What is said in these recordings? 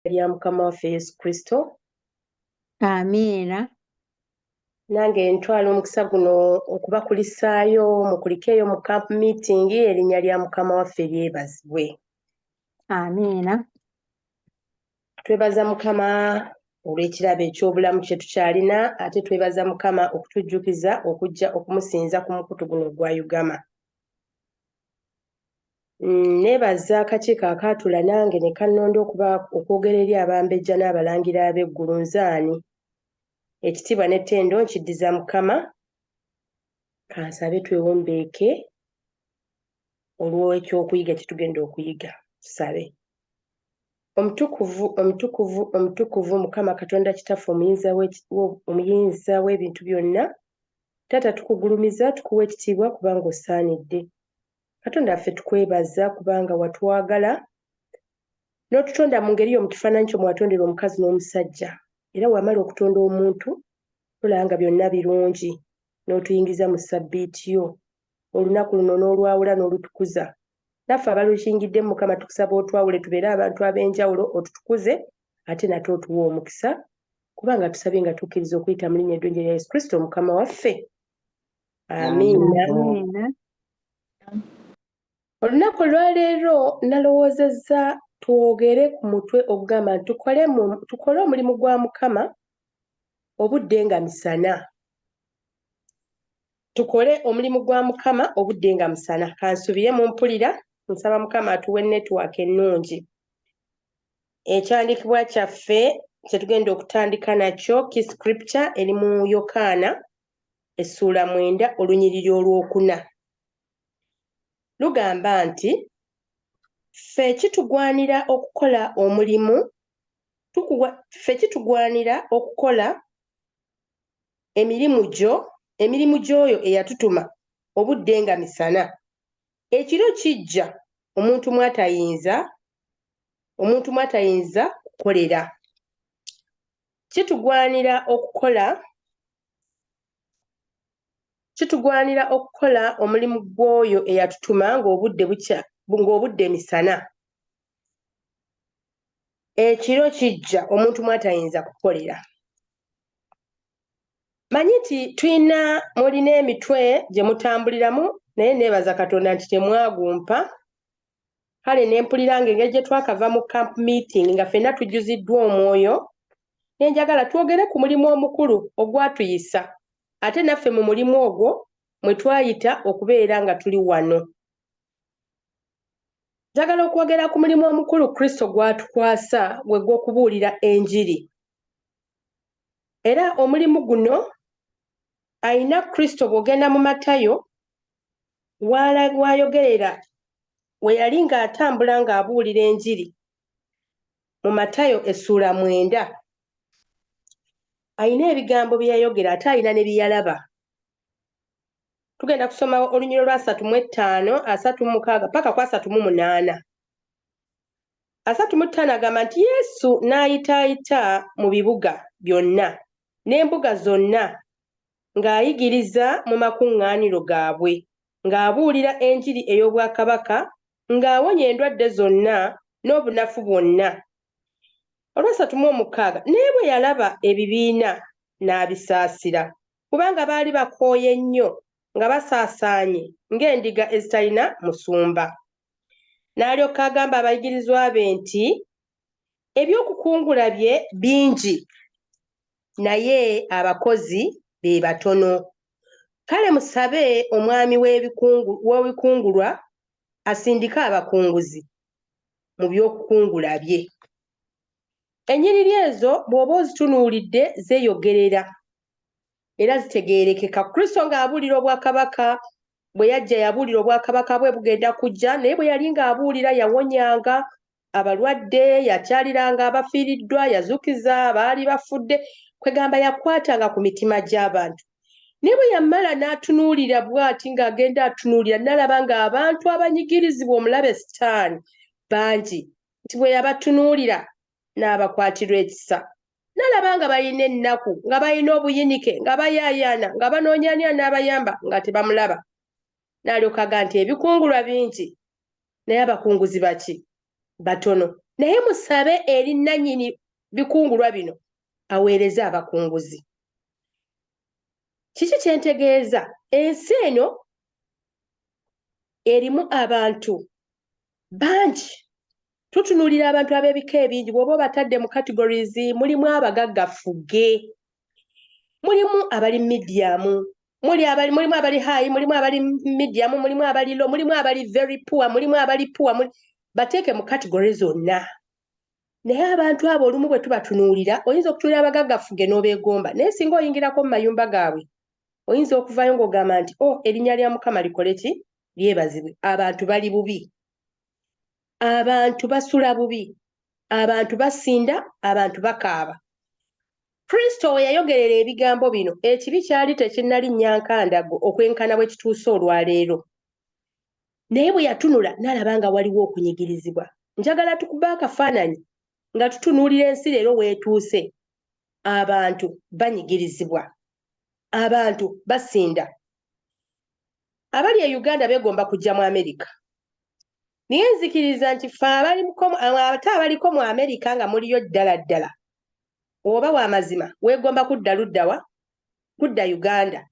lya Mukama waffe Yesu Kristo. Amiina. Nange ntwala omukisa guno okubakulisaayo mukulikeeyo mu camp meeting erinnya lya Mukama waffe lyebazibwe. Amiina. Twebaza Mukama olw'ekirabo eky'obulamu kye tukyalina ate twebaza Mukama okutujjukiza okujja okumusinza ku mukutu guno gwa Ugama. Neebaza akakiiko akaatula nange ne kannonda okwogera eri abambejja n'abalangira ab'eggulu nzaani. Ekitiibwa n'ettendo nkiddiza Mukama, kansabe twewombeeke olw'ekyokuyiga kye tugenda okuyiga. Tusabe. Omutukuvu Mukama Katonda Kitaffe omuyinza w'ebintu byonna, Taata tukugulumiza tukuwa ekitiibwa kubanga osaanidde. Katonda waffe tukwebaza kubanga watwagala n'otutonda mu ngeri yo mu kifaananyi kyo mwatondera omukazi n'omusajja, era wamala okutonda omuntu olaba nga byonna birungi n'otuyingiza mu ssabbiiti yo. Olunaku luno n'olwawula n'olutukuza. Naffe abalukingidde Mukama tukusaba otwawule tubeere abantu ab'enjawulo, otutukuze ate nate otuwa omukisa kubanga tusabye nga tukkiriza okuyita mu linnya eddungi erya Yesu Kristo Mukama waffe. Amiina. Amiina. Olunaku olwaleero nalowoozezza twogere ku mutwe ogugamba nti tukole omulimu gwa Mukama obudde nga misana. Tukole omulimu gwa Mukama obudde nga misana. Kansubire mu mpulira, nsaba Mukama atuwe network ennungi. Ekyandiikibwa kyaffe kye tugenda okutandika nakyo ki scripture eri mu Yokaana essuula 9 olunyiriri olwokuna. Lugamba nti ffe kitugwanira okukola omulimu, ffe kitugwanira okukola emirimu gy'oyo eyatutuma obudde nga misana. Ekiro kijja omuntu mwatayinza kukolera. Kitugwanira okukola omulimu gw'oyo eyatutuma ng'obudde misana. Ekiro kijja omuntu mwatayinza kukolera. Manyi nti mulina emitwe gye mutambuliramu naye neebaza Katonda nti temwagumpa. Kale ne mpulira ng'engeri gye twakava mu camp meeting nga ffenna tujjuziddwa omwoyo, ne njagala twogere ku mulimu omukulu ogwatuyisa ate naffe mu mulimu ogwo mwe twayita okubeera nga tuli wano. Njagala okwogera ku mulimu omukulu Kristo gwatukwasa gwe gw'okubuulira enjiri. Era omulimu guno ayina Kristo bw'ogenda mu Matayo wayogerera we yali ng'atambula ng'abuulira enjiri mu Matayo essuula 9. Ayina ebigambo bye yayogera ate ayina ne bye yalaba. Tugenda kusoma olunyiriri lwa 35, 36 paka ku 38. 35 agamba nti Yesu n'ayitaayita mu bibuga byonna n'embuga zonna ng'ayigiriza mu makuŋŋaaniro gaabwe, ng'abuulira enjiri ey'obwakabaka, ng'awonya endwadde zonna n'obunafu bwonna. Olwa 36 naye bwe yalaba ebibiina n'abisaasira kubanga baali bakooye nnyo nga basaasaanye ng'endiga ezitalina musumba. N'alyoka agamba abayigirizwa be nti eby'okukungula bye bingi naye abakozi be batono. Kale musabe omwami w'ebikungulwa asindike abakunguzi mu by'okukungula bye. Ennyiriri ezo bw'oba ozitunuulidde zeeyogerera era zitegeerekeka. Kristo ng'abuulira obwakabaka, bwe yajja yabuulira obwakabaka bwe bugenda kujja, naye bwe yali ng'abuulira yawonyanga abalwadde, yakyaliranga abafiiriddwa, yazuukiza abaali bafudde, kwegamba yakwatanga ku mitima gy'abantu. Naye bwe yamala n'atunuulira bw'ati ng'agenda atunuulira, n'alaba ng'abantu abanyigirizibwa omulabe Sitaani bangi, nti bwe yabatunuulira n'abakwatirwa ekisa. N'alaba nga balina ennaku, nga balina obuyinike, nga bayaayaana, nga banoonya ani anaabayamba nga tebamulaba. N'alyoka agamba nti ebikungulwa bingi naye abakunguzi baki? Batono. naye musabe eri nannyini bikungulwa bino aweereze abakunguzi. Kiki kyentegeeza? Ensi eno erimu abantu bangi. Tutunuulira abantu ab'ebika ebingi, bw'oba obatadde mu categories, mulimu abagaggafugge, mulimu abali medium, mulimu abali high, mulimu abali medium, mulimu abali low, mulimu abali very poor, mulimu abali poor, bateeke mu categories zonna. Naye abantu abo olumu bwe tubatunuulira, oyinza okutuulira abagaggafugge n'obeegomba, naye singa oyingirako mu mayumba gaabwe oyinza okuvaayo ng'ogamba nti erinnya lya Mukama likole ki? Lyebazibwe. Abantu bali bubi, abantu basula bubi, abantu basinda, abantu bakaaba. Kristo we yayogerera ebigambo bino, ekibi kyali tekinnali nnyankandago okwenkana bwe kituuse olwaleero. Naye bwe yatunula n'alaba nga waliwo okunyigirizibwa. Njagala tukube akafaananyi nga tutunuulira ensi leero weetuuse. Abantu banyigirizibwa, abantu basinda. Abali e Uganda beegomba kujja mu Amerika. Naye nzikiriza nti ffe ate abaliko mu Amerika nga muliyo ddala ddala, oba wa mazima weegomba kudda ludda wa? Kudda Uganda.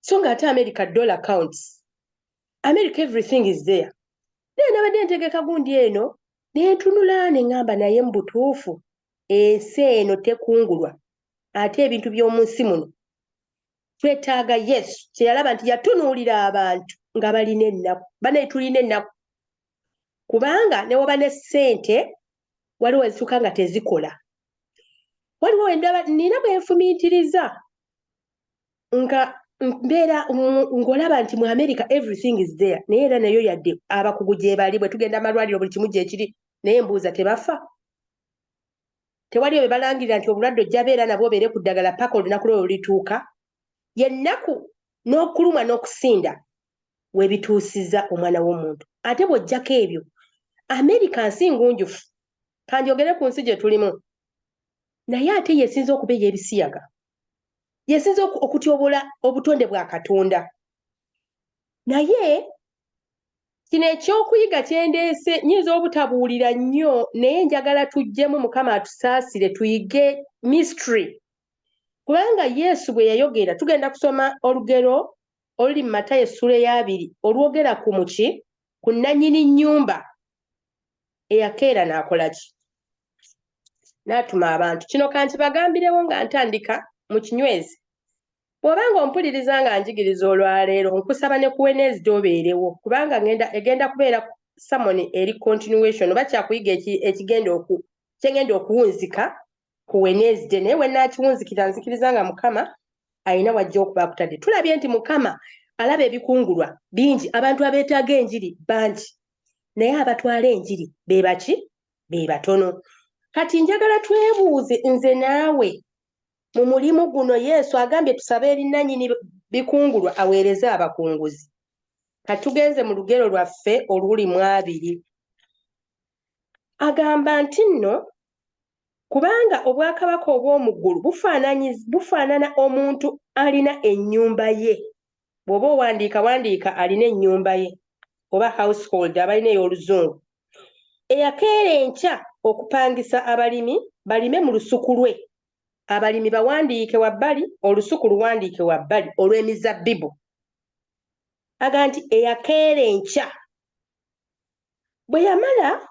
So nga ate America dollar counts. America everything is there. Naye nabadde ntegeka gundi eno ne ntunula ne ŋŋamba naye mu butuufu ensi eno tekungulwa, ate ebintu by'omu nsi muno twetaaga Yesu kye yalaba nti yatunuulira abantu nga balina ennaku. Banaye tulina ennaku kubanga ne waba ne ssente waliwo ezituuka nga tezikola. Waliwo endaba nina bwe nfumiitiriza nga mbeera ng'olaba nti mu America everything is there, naye era nayo yadde abakugu gye bali bwe tugenda amalwaliro buli kimu gye kiri, naye mbuuza tebafa? Tewaliyo be balangirira nti obulwadde ojja beera nabwo obeere ku ddagala paka olunaku lwe lulituuka? Yennaku n'okulumwa n'okusinda we bituusizza omwana w'omuntu. Ate bw'oggyako ebyo, America nsi ngunjufu, kanjogere ku nsi gye tulimu, naye ate yeesinza okuba ey'ebisiyaga, yeesinza okutyobola obutonde bwa Katonda. Naye kino ekyokuyiga kyendeese nyinza obutabuulira nnyo, naye njagala tuggyemu Mukama atusaasire tuyige mystery. Kubanga Yesu bwe yayogera, tugenda kusoma olugero oluli mu Matayo essula eya2 olwogera ku muki? Ku nannyini nnyumba eyakeera n'akola ki? N'atuma abantu. Kino kankibagambirewo nga ntandika mu kinywezi. Bw'obanga ompuliriza nga njigiriza olwaleero, nkusaba ne ku Wednesday obeerewo, kubanga egenda kubeera sermon eri continuation oba kyakuyiga kyengenda okuwunzika ku Wednesday. Naye wennakiwunzikira nzikiriza nga Mukama alina wajja okuba akutadde. Tulabye nti Mukama alaba ebikungulwa bingi, abantu abeetaaga enjiri bangi, naye abatwala enjiri be baki? Be batono. Kati njagala twebuuze nze naawe, mu mulimu guno Yesu agambye tusabe eri nannyini bikungulwa aweereze abakunguzi. Kati tugenze mu lugero lwaffe oluli mu 2. Agamba nti nno kubanga obwakabaka obw'omu ggulu bufaanana omuntu alina ennyumba ye. Bw'oba wandiika alina ennyumba ye oba household abalina ey'oluzungu, eyakeera enkya okupangisa abalimi balime mu lusuku lwe. Abalimi bawandiike wabbali, olusuku luwandiike wabbali olw'emizabbibu. Aga nti eyakeera enkya bwe yamala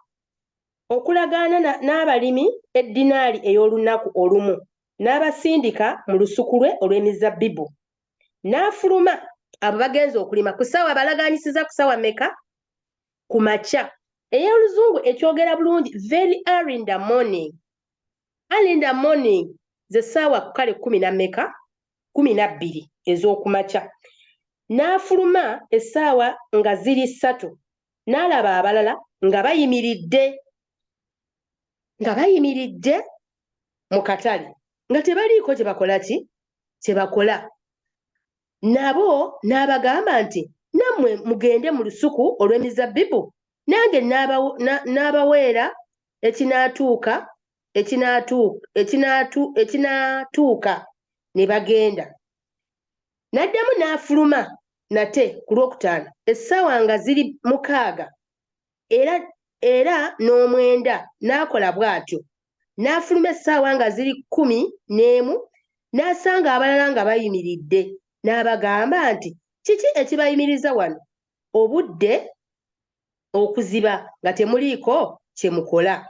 okulagaana n'abalimi eddinaali ey'olunaku olumu, n'abasindika mu lusuku lwe olw'emizabbibu, n'afuluma abo bagenza okulima ku ssaawa balagaanyisiza ku ssaawa mmeka? Ku makya. Ey'oluzungu ekyogera bulungi very early in the morning. Early in the morning ze ssaawa kale 10 na mmeka? 12 ez'okumakya. N'afuluma essaawa nga ziri 3, n'alaba abalala nga bayimiridde mu katale nga tebaliiko kye bakola ki? Kye bakola. Nabo n'abagamba nti nammwe mugende mu lusuku olw'emizabbibu, nange n'abaweera ekinaatuuka. Ne bagenda. N'addamu n'afuluma nate ku Lwokutaano essaawa nga ziri 6, era era n'omwenda n'akola bw'atyo. N'afuluma essaawa nga ziri 11 n'asanga abalala nga bayimiridde. N'abagamba nti, kiki ekibayimiriza wano? Obudde okuziba nga temuliiko kye mukola.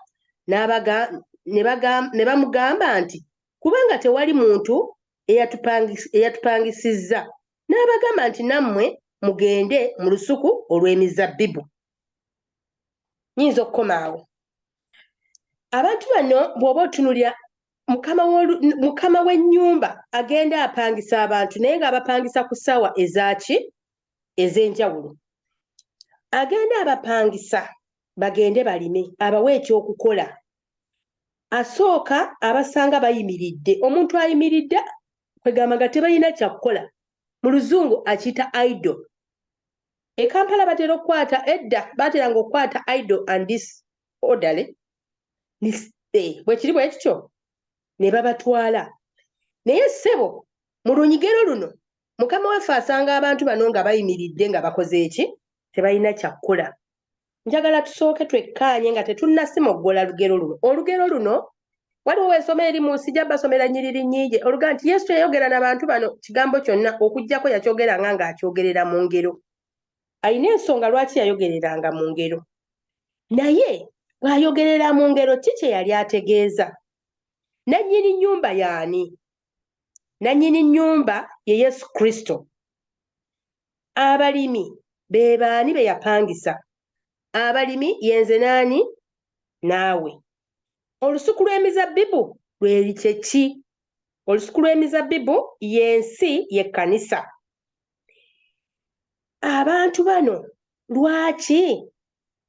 Ne bamugamba nti, kubanga tewali muntu eyatupangisizza. N'abagamba nti, nammwe mugende mu lusuku olw'emizabbibu. Nnyinza okukoma awo. Abantu bano bw'oba otunuulira mukama w'ennyumba agenda apangisa abantu naye ng'abapangisa ku ssaawa ezaki ez'enjawulo. Agenda abapangisa bagende balime, abawe ekyokukola. Asooka abasanga bayimiridde. Omuntu ayimiridde kwegamba nga tebalina kyakukola. Mu luzungu akiyita idle. E Kampala batera okukwata edda bateranga okukwata idle and disorderly. Bwe kiri bwe kityo ne babatwala. Naye ssebo mu lunyigero luno mukama waffe asanga abantu bano nga bayimiridde nga bakoze eki? Tebalina kyakukola. Njagala tusooke twekkaanye nga tetunnasimogola lugero luno. Olugero luno waliwo weesoma eri mu nsi basomera nnyiriri nnyingi oluga nti Yesu yayogera n'abantu bano kigambo kyonna okuggyako yakyogeranga ng'akyogerera mu ngero. Alina ensonga lwaki yayogereranga mu ngero. Naye bw'ayogerera mu ngero ki kye yali ategeeza? Nannyini nnyumba y'ani? Nannyini nnyumba ye Yesu Kristo. Abalimi be baani be yapangisa? Abalimi yenze naani? Naawe. Olusuku lw'emizabbibu lweri kye ki? Olusuku lw'emizabbibu y'ensi y'ekkanisa. Abantu bano lwaki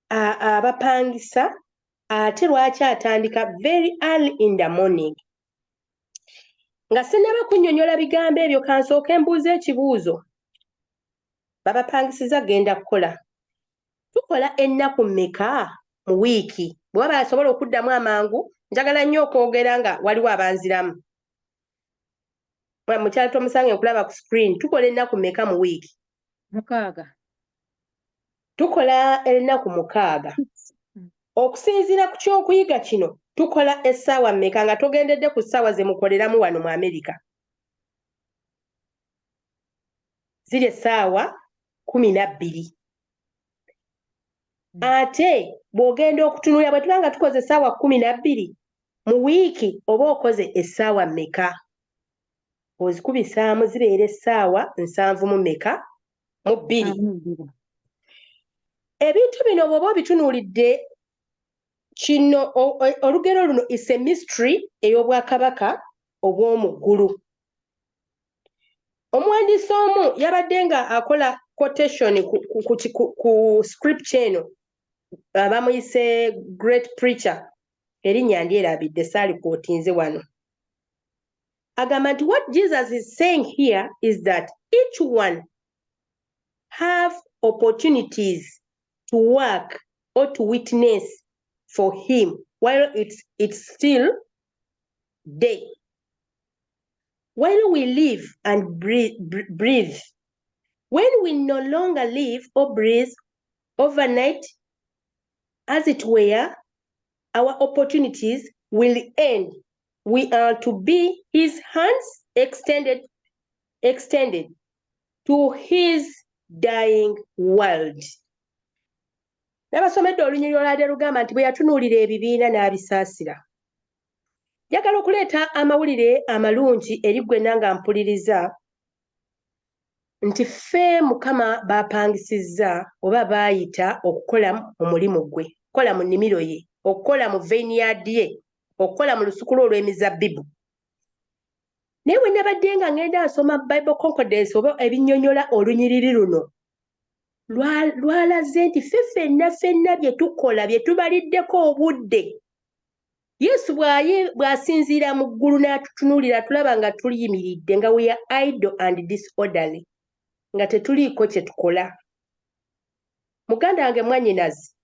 abapangisa ate lwaki atandika very early in the morning? Nga sinnaba kunnyonnyola bigambo ebyo kansooke mbuuze ekibuuzo. Babapangisiza genda kukola. Tukola ennaku mmeka mu wiiki? Bw'aba asobola okuddamu amangu, njagala nnyo okwogera nga waliwo abanziramu. Mukyala tomusange nkulaba ku screen. Tukola ennaku mmeka mu wiiki? 6. Tukola ennaku 6. Okusinziira ku ky'okuyiga kino tukola essaawa mmeka nga togendedde ku ssaawa ze mukoleramu wano mu Amerika? Ziri essaawa 12. Ate bw'ogenda okutunuulira bwe tuba nga tukoze essaawa 12 mu wiiki oba okoze essaawa mmeka? Ozikubisaamu zibeera essaawa 7 mu 2. Ebintu bino bw'oba obitunuulidde kino olugero luno is a mystery ey'obwakabaka obw'omu ggulu. Omuwandiisi omu yabadde nga akola quotation ku scripture eno bamuyise great preacher erinnya ndyerabidde saali kwotinze wano. Agamba nti what Jesus is saying here is that each one have opportunities to work or to witness for him while it's still day. While we live and breathe, when we no longer live or breathe overnight, as it were, our opportunities will end. We are to be his hands extended to his dying world. Nabasomedde olunyiriri olwadde lugamba nti bwe yatunuulira ebibiina n'abisaasira. Njagala okuleeta amawulire amalungi eri gwenna nga mpuliriza nti ffe Mukama baapangisizza oba baayita okukola omulimu gwe, okukola mu nnimiro ye, okukola mu vineyard ye, okukola mu lusuku lwe olw'emizabbibu. Naye bwe nabadde nga ngenda nsoma Bible Concordance oba ebinnyonnyola olunyiriri luno, lwalaze nti ffe ffenna bye tukola bye tubaliddeko obudde. Yesu bw'asinziira mu ggulu n'atutunuulira tulaba nga tuliyimiridde nga we are idle and disorderly, nga tetuliiko kye tukola. Muganda wange mwannyinazi,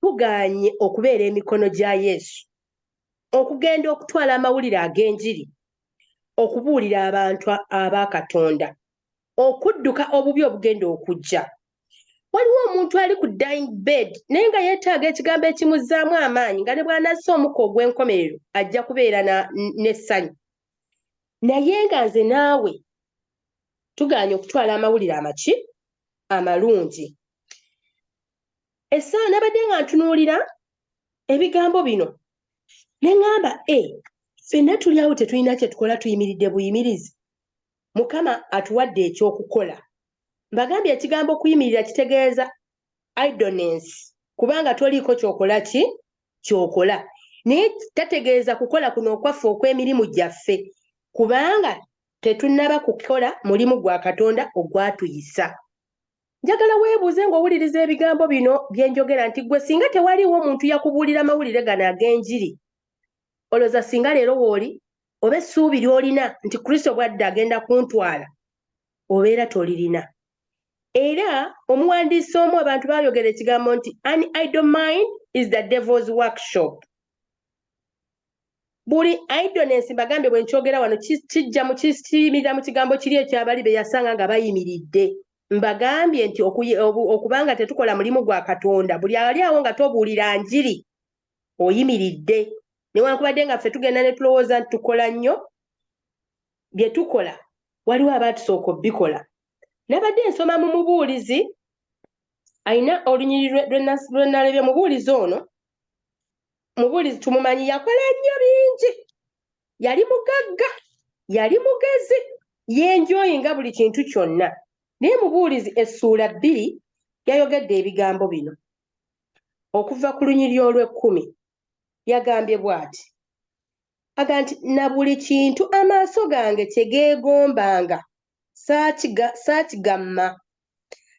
tugaanye okubeera emikono gya Yesu, okugenda okutwala amawulire ag'enjiri, okubuulira abantu aba Katonda, okudduka obubi obugenda okujja. waliwo omuntu ali ku dying bed naye nga yeetaaga ekigambo ekimuzzaamu amaanyi nga ne bw'anassa omukka ogw'enkomerero ajja kubeera n'essanyu. Naye nga nze naawe tugaanye okutwala amawulire amaki amalungi. Essaawa nabadde nga ntunuulira ebigambo bino ne ŋŋamba ffenna tuli awo tetulina kye tukola tuyimiridde buyimirizi. Mukama atuwadde ekyokukola. Mbagambye ekigambo kuyimirira kitegeeza idleness kubanga toliiko kyokola kyokola. Naye tategeeza kukola kuno okwaffe okw'emirimu gyaffe kubanga tetunnaba kukola mulimu gwa Katonda ogwatuyisa. Njagala weebuuze ng'owuliriza ebigambo bino bye njogera nti ggwe singa tewaliwo omuntu yakubuulira amawulire gano ag'enjiri, olowooza singa leero w'oli oba essuubi ly'olina nti Kristo bw'adda agenda kuntwala obeera tolirina. Era omuwandiisi omu abantu baayogera ekigambo nti an idle mind is the devil's workshop. Buli idleness mbagambye bwe nkyogera wano kiyimirira mu kigambo kiri ekyabali be yasanga nga bayimiridde. Mbagambye nti okubanga tetukola mulimu gwa Katonda buli ali awo nga tobuulira njiri oyimiridde. Newankubadde nga ffe tugenda ne tulowooza nti tukola nnyo bye tukola waliwo abaatusooka obbikola. Nabadde nsoma mu mubuulizi ayina olunyiriri lwe nalebye. Mubuulizi ono mubuulizi tumumanyi yakola nnyo bingi, yali mugagga, yali mugezi, yenjoyinga buli kintu kyonna. Naye mubuulizi essuula 2 yayogedde ebigambo bino okuva ku lunyiriri olw'10. Yagambye bw'ati, aga nti na buli kintu amaaso gange kye geegombanga saakigamma,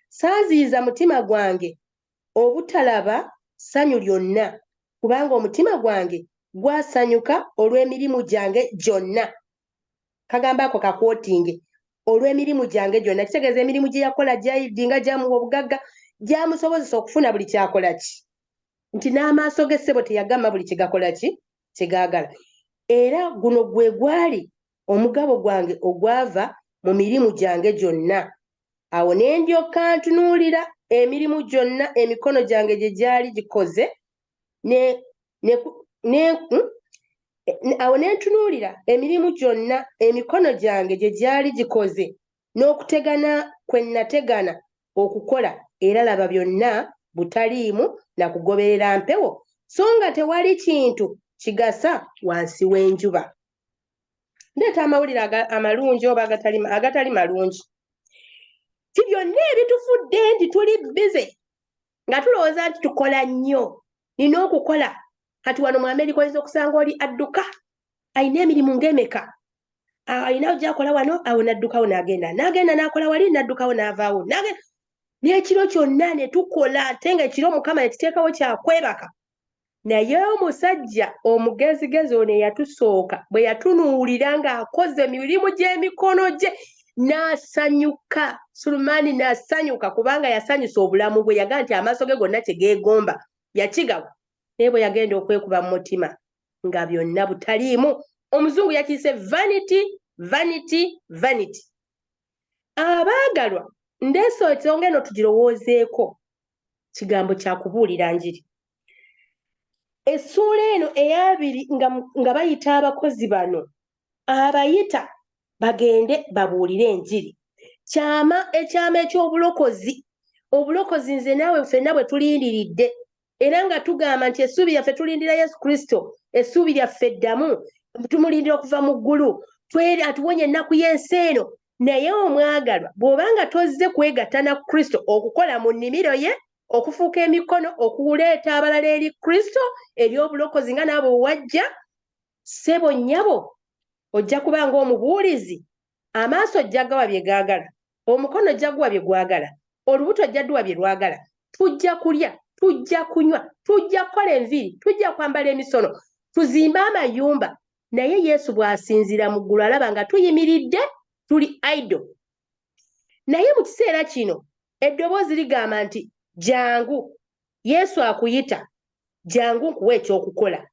saaziyiza mutima gwange obutalaba ssanyu lyonna kubanga omutima gwange gwasanyuka olw'emirimu gyange gyonna. Kagamba ako kakwotinge olw'emirimu gyange gyonna, kitegeeza emirimu gye yakola gyayidinga gyamuwa obugagga gyamusobozesa okufuna buli kyakola ki nti n'amaaso ge ssebo teyagamma buli kyegakola ki kyegaagala. Era guno gwe gwali omugabo gwange ogwava mu mirimu gyange gyonna. Awo ne ndyoka ntunuulira emirimu gyonna emikono gyange gye gyali gikoze awo ne ntunuulira emirimu gyonna emikono gyange gye gyali gikoze n'okutegana kwe nategana okukola, era laba byonna butaliimu na kugoberera mpewo, so nga tewali kintu kigasa wansi w'enjuba. Ndeeta amawulire amalungi oba agatali malungi. Ti byonna ebitufudde nti tuli bize nga tulowooza nti tukola nnyo, nina okukola. Kati wano mu Amerika oyinza okusanga oli adduka ayina emirimu ng'emeka, ayina gy'akola wano awo n'addukawo n'agenda n'akola wali n'addukawo n'avaawo n'ekiro kyonna ne tukola ate nga ekiro Mukama yakiteekawo kyakwebaka. Naye omusajja omugezigezi ono eyatusooka bwe yatunuulira ng'akoze emirimu gy'emikono gye n'asanyuka. Sulemaani n'asanyuka kubanga yasanyusa obulamu bwe. Yaga nti amaaso ge gonna kye geegomba yakigawa, naye bwe yagenda okwekuba mu mutima nga byonna butaliimu. Omuzungu yakiyise vanity, vanity, vanity. Abaagalwa ndeesootse ngeno tugirowoozeeko kigambo kya kubuulira njiri. Essuula eno ey'abiri nga bayita abakozi bano abayita bagende babuulire enjiri. Ekyama eky'obulokozi. Obulokozi nze naawe ffenna bwe tulindiridde era nga tugamba nti essuubi lyaffe tulindira Yesu Kristo, essuubi lyaffe ddamu, tumulindira okuva mu ggulu, atuwonye ennaku y'ensi eno. Naye omwagalwa bw'obanga tozze kwegatta na Kristo okukola mu nnimiro ye, okufuuka emikono, okuleeta abalala eri Kristo ery'obulokozi nga naabo wajja, ssebo nnyabo ojja kuba ng'omubuulizi. Amaaso ojja gawa bye gaagala, omukono ojja guwa bye gwagala, olubuto ojja dduwa bye lwagala. Tujja kulya, tujja kunywa, tujja kukola enviiri, tujja kwambala emisono, tuzimbe amayumba. Naye Yesu bw'asinzira mu ggulu alaba nga tuyimiridde tuli idle. Naye mu kiseera kino eddoboozi ligamba nti jangu, Yesu akuyita, jangu nkuwa ekyokukola.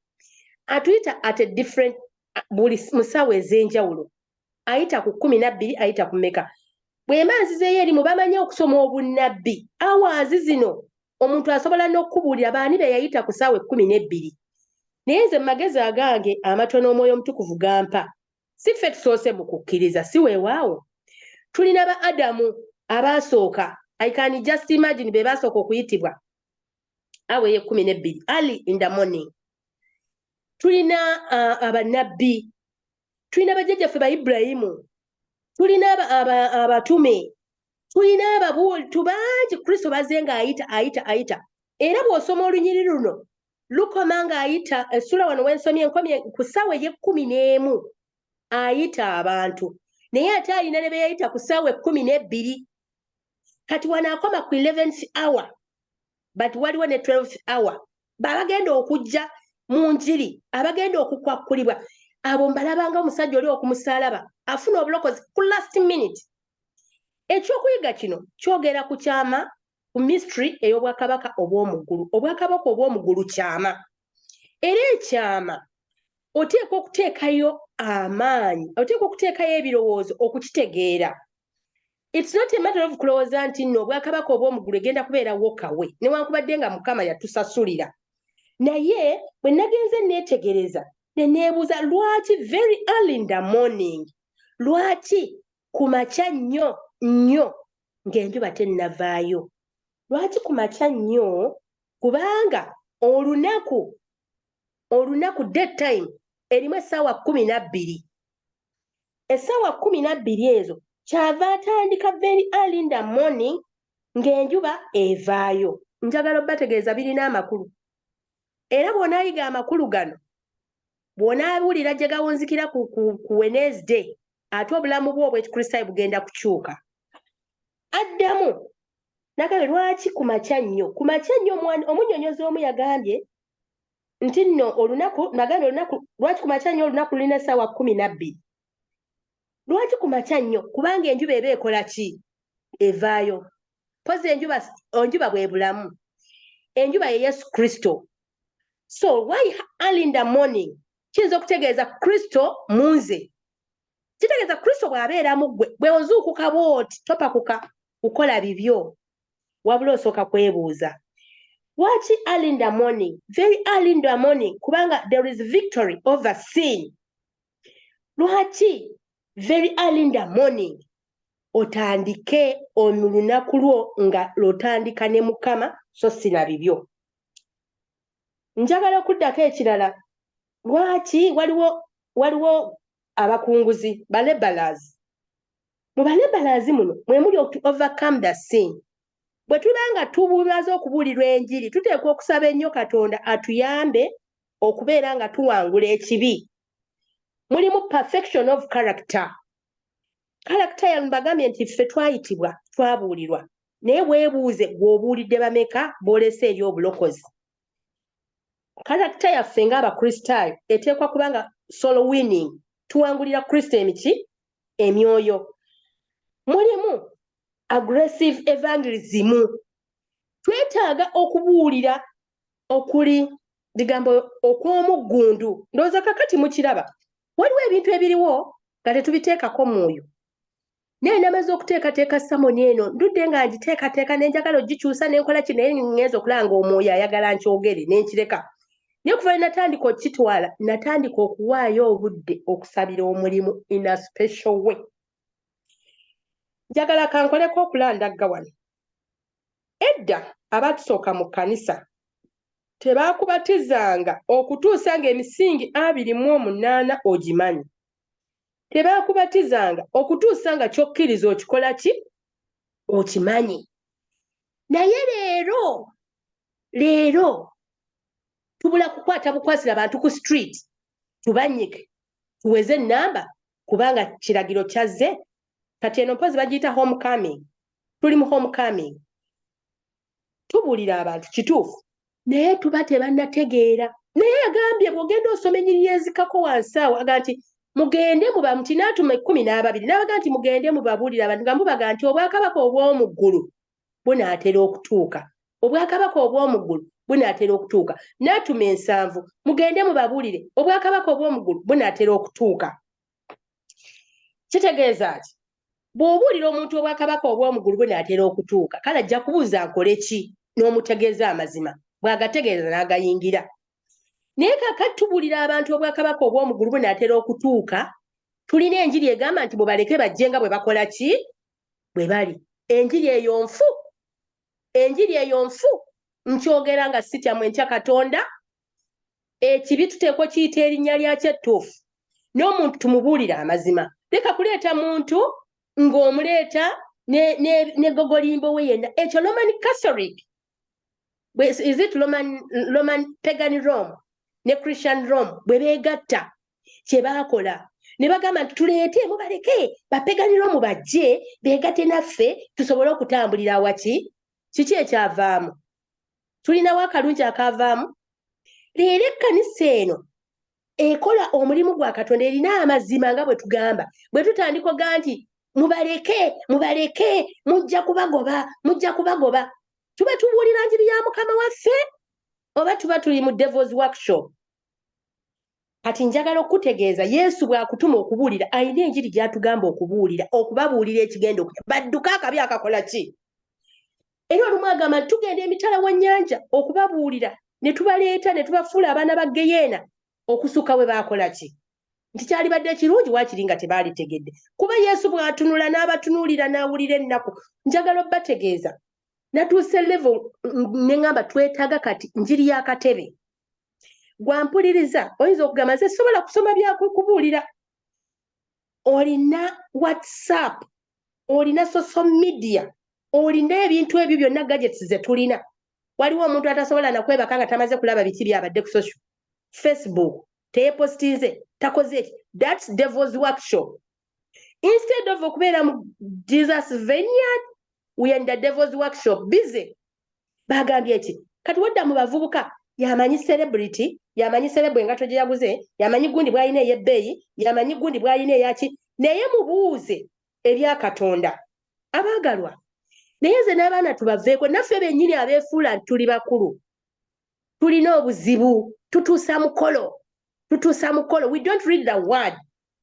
Atuyita at a different, buli musawo ez'enjawulo. Ayita ku 12, ayita ku mmeka. bwe manzizeeyo erimu bamanyi okusoma obunnabbi awaazi zino omuntu asobola n'okubuulira baani be yayita ku ssaawa 12 naye nze mu magezi agange amatono omwoyo omutukuvu gampa si ffe tusoose mu kukkiriza si weewaawo tulina ba adamu abaasooka I can just imagine be baasooka okuyitibwa aweeye 12 early in the morning tulina abannabbi tulina bajjajjaffe ba Ibulayimu tulina abatume tulina ababuulitu bangi Kristo bazze ng'ayita era bw'osoma olunyiri luno lukoma ng'ayita essula wano wensomye nkomye ku ssaawa ey'11 ayita abantu naye ate alina ne be yayita ku ssaawa 12 kati wano akoma ku 11th hour but waliwo ne 12th hour babagenda okujja mu njiri abagenda okukwakkulibwa abo mbalabanga omusajja oli okumusaalaba afuna obulokozi ku last minute ekyokuyiga kino kyogera ku kyama ku mystery ey'obwakabaka obw'omuggulu kyama era ekyama oteekwa okuteekayo amaanyi oteekwa okuteekayo ebirowoozo okukitegeera it's not a matter of kulowooza nti nno obwakabaka obw'omuggulu egenda kubeerawo kawe newankubadde nga Mukama yatusasulira naye bwe nagenze neetegereza ne neebuuza lwaki very early in the morning lwaki ku makya nnyo ng'enjuba tennavaayo lwaki ku makya nnyo kubanga olunaku daytime erimu essaawa 12 essaawa 12 ezo kyava atandika very early in the morning ng'enjuba evaayo njagala obbategeeza birina amakulu era bw'onaayiga amakulu gano bw'onaawulira gye gawunzikira ku Wednesday ate obulamu bwo obw'ekikristaayo bugenda kukyuka addamu nagabe lwaki ku makya nnyo omunnyonnyozi omu yagambye nti nno lwaki ku makya nnyo olunaku lulina essaawa 12 lwaki ku makya nnyo kubanga enjuba eba ekola ki evaayo pozi enjuba bwe bulamu enjuba ye Yesu Kristo so why early in the morning kiyinza okutegeeza Kristo munze kitegeeza Kristo bw'abeera mu ggwe bwe ozuukuka bw'oti topakuka kukola bibyo wabula osooka kwebuuza lwaki early in the morning very early in the morning kubanga there is victory over sin lwaki very early in the morning otandike olunaku lwo nga lotandika ne Mukama so sina bibyo njagala okuddako ekirala lwaki waliwo abakunguzi balebalazi mu balebalazi muno mwe muli overcome the sin bwe tuba nga tubumaze okubuulirwa enjiri tuteekwa okusaba ennyo Katonda atuyambe okubeera nga tuwangula ekibi mulimu perfection of character yambagambye nti ffe twayitibwa twabuulirwa naye bwebuuze gw'obuulidde bameka boolese eri obulokozi character yaffe ng'abakristaayo eteekwa kubanga soul winning tuwangulira Kristo emyoyo mulimu aggressive evangelism twetaaga okubuulira okuli bigambo okw'omuggundu ndowooza kakati mukiraba waliwo ebintu ebiriwo nga tetubiteekako mwoyo naye namaze okuteekateeka samoni eno ndudde nga ngiteekateeka nenjagala ogikyusa nenkola ki naye ngenza okulaba ng'omwoyo ayagala nkyogere nenkireka naye okuva ne natandika okukitwala natandika okuwaayo obudde okusabira omulimu in a special way njagala kankoleko okulandagga wano edda abatusooka mu kkanisa tebaakubatizanga okutuusa ng'emisingi 28 ogimanyi tebaakubatizanga okutuusa nga kyokkiriza okikola ki okimanyi naye leero tubula kukwata bukwasira abantu ku street tubanyike tuweze ennamba kubanga kiragiro kyazze kati eno mpozi bagiyita homecoming tuli mu homecoming tubuulira abantu kituufu naye tuba tebannategeera naye yagambye bw'ogenda osoma ennyiriri ezikako wansi awo aga nti mugende muba muti n'atuma 12 n'abaga nti mugende mubabuulira abantu nga mubaga nti obwakabaka obw'omu ggulu bunaatera okutuuka obwakabaka obw'omu ggulu bunaatera okutuuka n'atuma 7 mugende mubabuulire obwakabaka obw'omu ggulu bunaatera okutuuka kitegeeza ki bw'obuulira omuntu obwakabaka obw'omugulu bwe n'atera okutuuka kale ajja kubuuza akole ki n'omutegeeza amazima bw'agategeeza n'agayingira naye kaakati tubuulira abantu obwakabaka obw'omugulu bwe n'atera okutuuka tulina enjiri egamba nti mubaleke bajje nga bwe bakola ki bwe bali enjiri eyo nfu nkyogera nga sityamu enkya Katonda ekibi tuteekwa kiyita erinnya lyakyo ettuufu n'omuntu tumubuulira amazima leka kuleeta muntu ng'omuleeta ne gogolimbo we yenna ekyo Roman Catholic is it Roman pagan Rome ne Christian Rome bwe beegatta kye baakola ne bagamba nti tuleete mubaleke bapagani Rome bajje beegatte naffe tusobole okutambulira awaki kiki ekyavaamu tulinawo akalungi akavaamu leero ekkanisa eno ekola omulimu gwa Katonda erina amazima nga bwe tugamba bwe tutandika oga nti mubaleke mujja kubagoba tuba tubuulira njiri ya Mukama waffe oba tuba tuli mu Devil's Workshop kati njagala okutegeeza Yesu bw'akutuma okubuulira alina enjiri gy'atugamba okubabuulira ekigenda okujja badduka akabi akakola ki era olumu agamba nti tugenda emitala w'ennyanja okubabuulira ne tubaleeta ne tubafuula abaana ba Geyeena okusuka we baakola ki nti kyalibadde ekirungi waakiri nga tebaalitegedde kuba Yesu bw'atunula n'abatunuulira n'awulira ennaku njagala obbategeeza natuuse level ne ŋŋamba twetaaga kati njiri y'akatebe gwampuliriza oyinza okugamba nze sobola kusoma byakubuulira olina WhatsApp olina social media olina ebintu ebyo byonna gadgets ze tulina waliwo omuntu atasobola nakwebaka nga tamaze kulaba biki byabadde ku social Facebook teyepostinze takoze eki that's Devil's Workshop instead of okubeera mu Jesus Vineyard we are in the Devil's Workshop busy bagambye eki kati wadda mu bavubuka yamanyi celebrity yamanyi celebwe engato gye yaguze yamanyi gundi bwalina ey'ebbeeyi yamanyi gundi bwalina eyaki naye mubuuze ebya Katonda abaagalwa naye nze n'abaana tubaveeko naffe bennyini abeefuula nti tuli bakulu tulina obuzibu tutuusa mukolo we don't read the word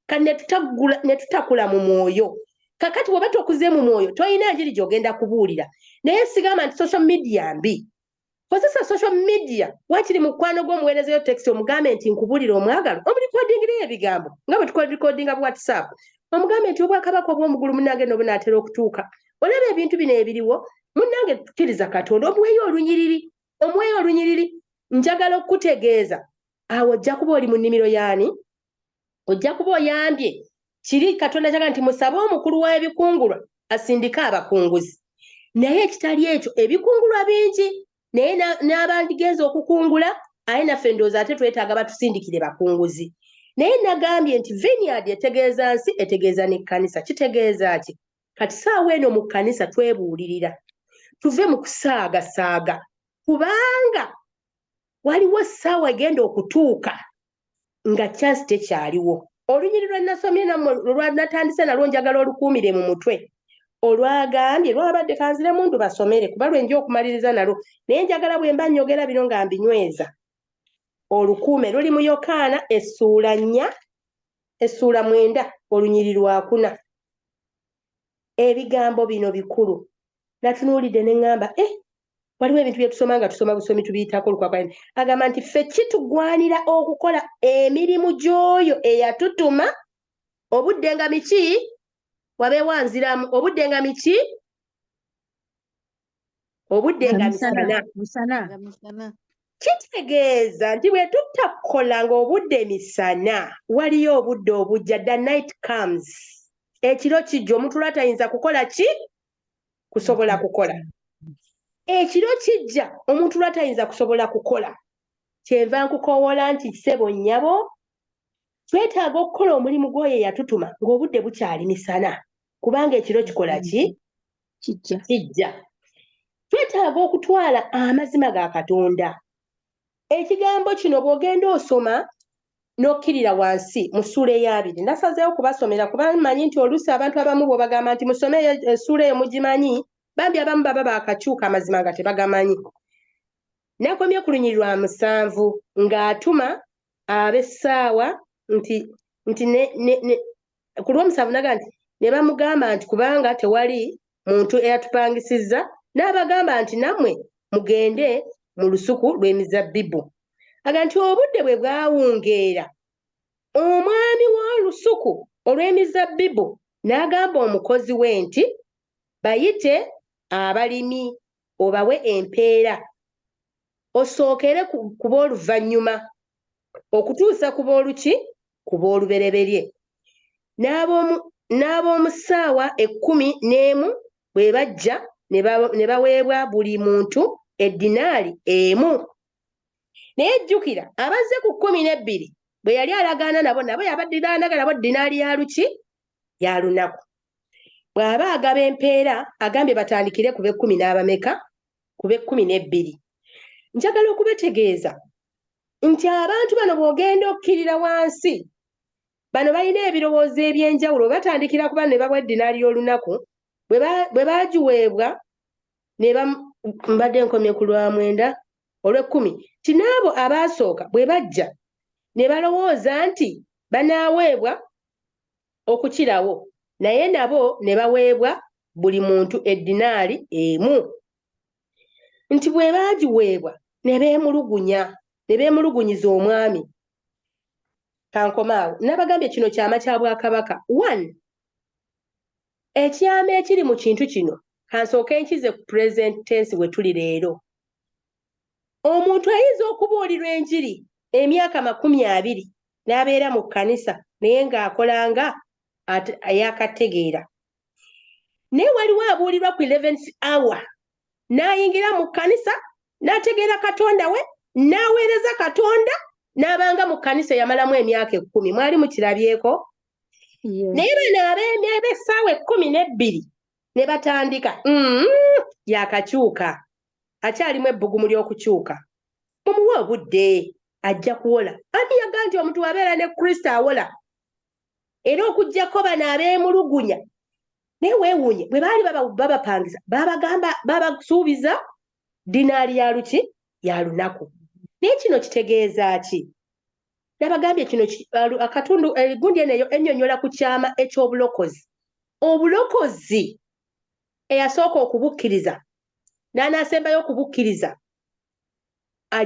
kati ne tutakula mu mwoyo kakati bw'oba tokuze mu mwoyo toyina njiri gy'ogenda kubuulira naye sigamba nti social media mbi kozesa social media wakiri mu mukwano gw'omuweereza yo text omugambe nti nkubuulira omwagalo omulikodingireyo ebigambo nga bwe tukolikodinga WhatsApp omugambe nti obwakabaka obw'omugulu munnange no bunaatera okutuuka olaba ebintu bino ebiriwo munnange tukkiriza Katonda omuweeyo olunyiriri njagala okukutegeeza awo ojja kuba oli mu nnimiro yaani ojja kuba oyambye kiri Katonda kyaga nti musabe omukulu w'ebikungulwa asindike abakunguzi naye ekitali ekyo ebikungulwa bingi naye n'abandigenza okukungula aye naffe ndowooza ate twetaaga batusindikire bakunguzi naye nagambye nti Vineyard etegeeza nsi etegeeza n'ekkanisa kitegeeza ki kati saawa eno mu kkanisa twebuulirira tuve mu kusaagasaaga kubanga waliwo essaawa egenda okutuuka nga chance tekyaliwo olunyiri lwe nasomye lwanatandise nalwo njagala olukuumire mu mutwe olwagambye lwabadde kanzire muntu basomere kuba lwenja okumaliriza nalwo naye njagala bwe mba nnyogera bino nga mbinyweza olukuume luli mu Yokaana essuula 4 essuula 9 olunyiri lwa 4 ebigambo bino bikulu natunuulidde ne ŋŋamba waliwo ebintu bye tusoma nga tusoma busomi tubiyitako olukwakwaline agamba nti ffe kitugwanira okukola emirimu gy'oyo eyatutuma obudde nga miki wabeewanziramu obudde nga miki obudde nga misana kitegeeza nti bwe tutakola ng'obudde misana waliyo obudde obujja the night comes ekiro kijja omuntu lwatayinza kukola ki kusobola kukola ekiro kijja omuntu lwatayinza kusobola kukola kyenva nkukowoola nti ssebo nnyabo twetaaga okukola omulimu gw'oyo eyatutuma ng'obudde bukyali misana kubanga ekiro kikola ki kijja twetaaga okutwala amazima ga Katonda ekigambo kino bw'ogenda osoma n'okkirira wansi mu ssuula eya2 nasazeewo kubasomera kuba mmanyi nti oluusi abantu abamu bwe bagamba nti musome essuula eyo mugimanyi bambi abamu baba baakakyuka amazima nga tebagamanyi nakomye ku lunyiri lwa 7 ng'atuma ab'essaawa nti ku lw'omusanvu naga nti ne bamugamba nti kubanga tewali muntu eyatupangisizza, n'abagamba nti nammwe mugende mu lusuku lw'emizabbibu. Aga nti obudde bwe bwawungeera, omwami w'olusuku olw'emizabbibu n'agamba omukozi we nti bayite abalimi obawe empeera osookere ku b'oluvannyuma okutuusa ku b'oluki ku b'olubereberye. N'ab'omu ssaawa 11 bwe bajja ne baweebwa buli muntu eddinaali emu. Naye jjukira abazze ku 12 bwe yali alagaana nabo yabadde anaga nabo ddinaali ya luki ya lunaku. Bw'aba agaba empeera agambye batandikire ku b'ekkumi n'abameka ku b'ekkumi njagala okubategeeza nti abantu bano bw'ogenda okkirira wansi bano balina ebirowoozo eby'enjawulo batandikira kuba ne bawa eddinaali y'olunaku bwe baagiweebwa mbadde nkomye ku lwamwenda olw'ekkumi ti n'abo abaasooka bwe bajja ne balowooza nti banaaweebwa okukirawo naye nabo ne baweebwa buli muntu eddinaali emu. Nti bwe baagiweebwa ne beemulugunyiza omwami. Kankomaawo nabagambye kino kyama kya Bwakabaka. 1 ekyama ekiri mu kintu kino kansooke nkize ku present tense we tuli leero. Omuntu ayinza okubuulirwa enjiri emyaka 20 n'abeera mu kkanisa naye ng'akolanga yakategeera. Naye waliwo abuulirwa ku 11th hour n'ayingira mu kkanisa n'ategeera Katonda we n'aweereza Katonda n'abanga mu kkanisa yamalamu emyaka 10. Mwali mukirabyeko? Naye bano ab'essaawa 12 ne batandika yakakyuka akyalimu ebbugumu ly'okukyuka. Mumuwe obudde ajja kuwola. Ani yaga nti omuntu abeera ne Kristo awola? Era okugjako bano abeemulugunya naye weewuunye bwe baali babapangisa babasuubiza dinaali ya luki ya lunaku. Naye kino kitegeeza ki? Nabagambye kino akatundu gundi eneyo ennyonnyola ku kyama eky'obulokozi. Obulokozi eyasooka okubukkiriza n'anaasembayo okubukkiriza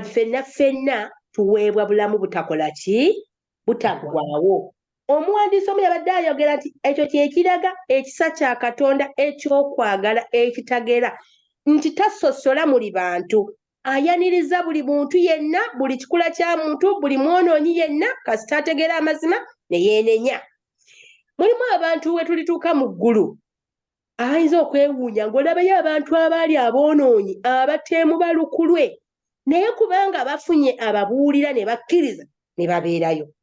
ffenna tuweebwa bulamu butakola ki? Butaggwaawo. Omuwandiisi omu yabadde ayogera nti ekyo kyekiraga ekisa kya Katonda eky'okwagala ekitageera nti tasosola muli bantu. Ayaniriza buli muntu yenna, buli kikula kya muntu, buli mwonoonyi yenna kasita ategeera amazima ne yeenenya. Mulimu abantu we tulituuka mu ggulu ayinza okwewuunya ng'olabayo abantu abaali aboonoonyi abateemu balukulwe naye kubanga bafunye ababuulira ne bakkiriza ne babeerayo.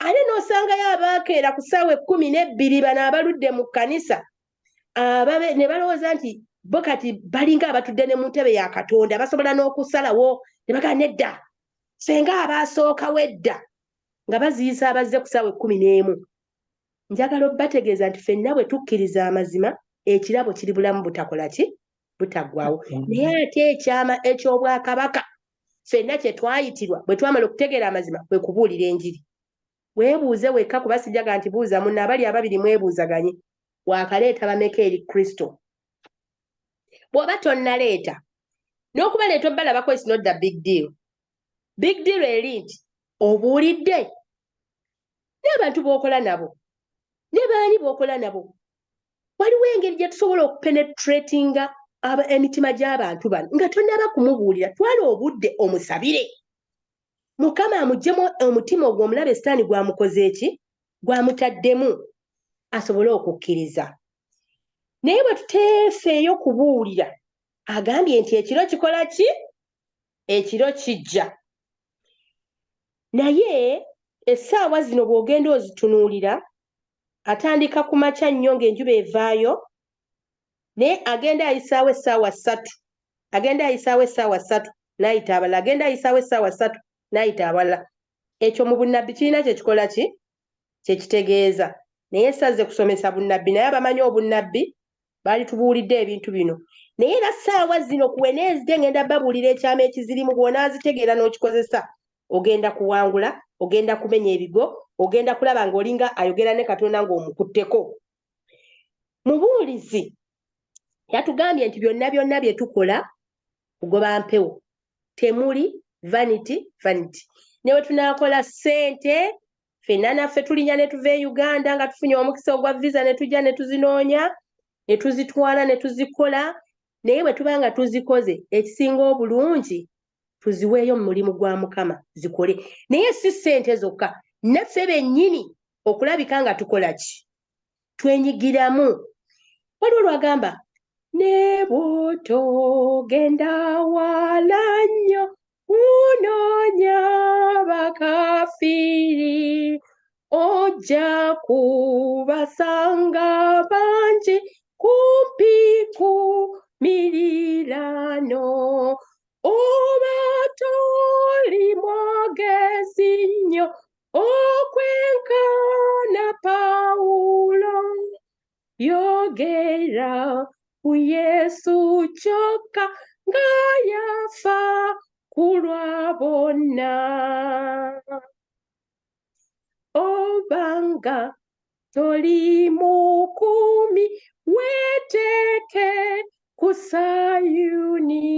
Ate n'osangayo abaakeera ku ssaawa 12 bano abaludde mu kkanisa ne balowooza nti bo kati balinga abatudde ne mu ntebe ya Katonda basobola n'okusalawo ne bagaa nedda senga abaasookawo edda nga baziyiza abazze ku ssaawa 11. Njagala obbategeeza nti ffenna bwe tukkiriza amazima ekirabo kiri bulamu butakola ki? Butaggwaawo. Naye ate ekyama eky'Obwakabaka ffenna kye twayitirwa bwe twamala okutegeera amazima kwe kubuulira enjiri. Weebuuze wekka kuba sijjaga nti buuza munno abali ababiri mwebuuzaganye waakaleeta bameka eri Kristo. Bw'oba tonnaleeta n'okubaleeta obbalabako is not the big deal. Big deal eri nti obuulidde n'abantu b'okola nabo ne baani b'okola nabo. Waliwo engeri gye tusobola okupenetratinga emitima gy'abantu bano nga tonnaba kumubuulira. Twala obudde omusabire Mukama amuggyemu omutima ogwo omulaba esitaani gwamukoze eki? Gwamutaddemu asobole okukkiriza. Naye bwe tuteefeeyo kubuulira agambye nti ekiro kikola ki? Ekiro kijja. Naye essaawa zino bw'ogenda ozitunuulira atandika ku makya nnyo ng'enjuba evaayo naye agenda ayisaawo essaawa 3 agenda ayisaawo essaawa 3 n'ayita abalala agenda ayisaawo essaawa 3 n'ayita abalala. Ekyo mu bunnabbi kirina kye kikola ki? Kye kitegeeza. Naye sazze kusomesa bunnabbi naye abamanyi obunnabbi baali tubuulidde ebintu bino. Naye era ssaawa zino kuweneezide ngenda babuulira ekyama ekizirimu bw'onaazitegeera n'okikozesa ogenda kuwangula, ogenda kumenya ebigo, ogenda kulaba ng'olinga ayogera ne Katonda ng'omukutteko. mubuulizi yatugambye nti byonna byonna bye tukola kugoba mpewo temuli vanity ne bwe tunaakola ssente ffenna naffe tulinya ne tuva e Uganda nga tufunye omukisa ogwa visa ne tujja ne tuzinoonya ne tuzitwala ne tuzikola naye bwe tuba nga tuzikoze ekisinga obulungi tuziweeyo mu mulimu gwa Mukama zikole naye si ssente zokka naffe bennyini okulabika nga tukola ki twenyigiramu waliwo lwagamba ne bw'otogenda wala nnyo unoonya bakafiiri ojja kubasanga bangi kumpi kumirirano oba toli mwagezi nnyo okwenkana Pawulo yogera ku Yesu kyokka nga yafa ku lwa bonna obanga toli mukumi weeteeke ku Sayuni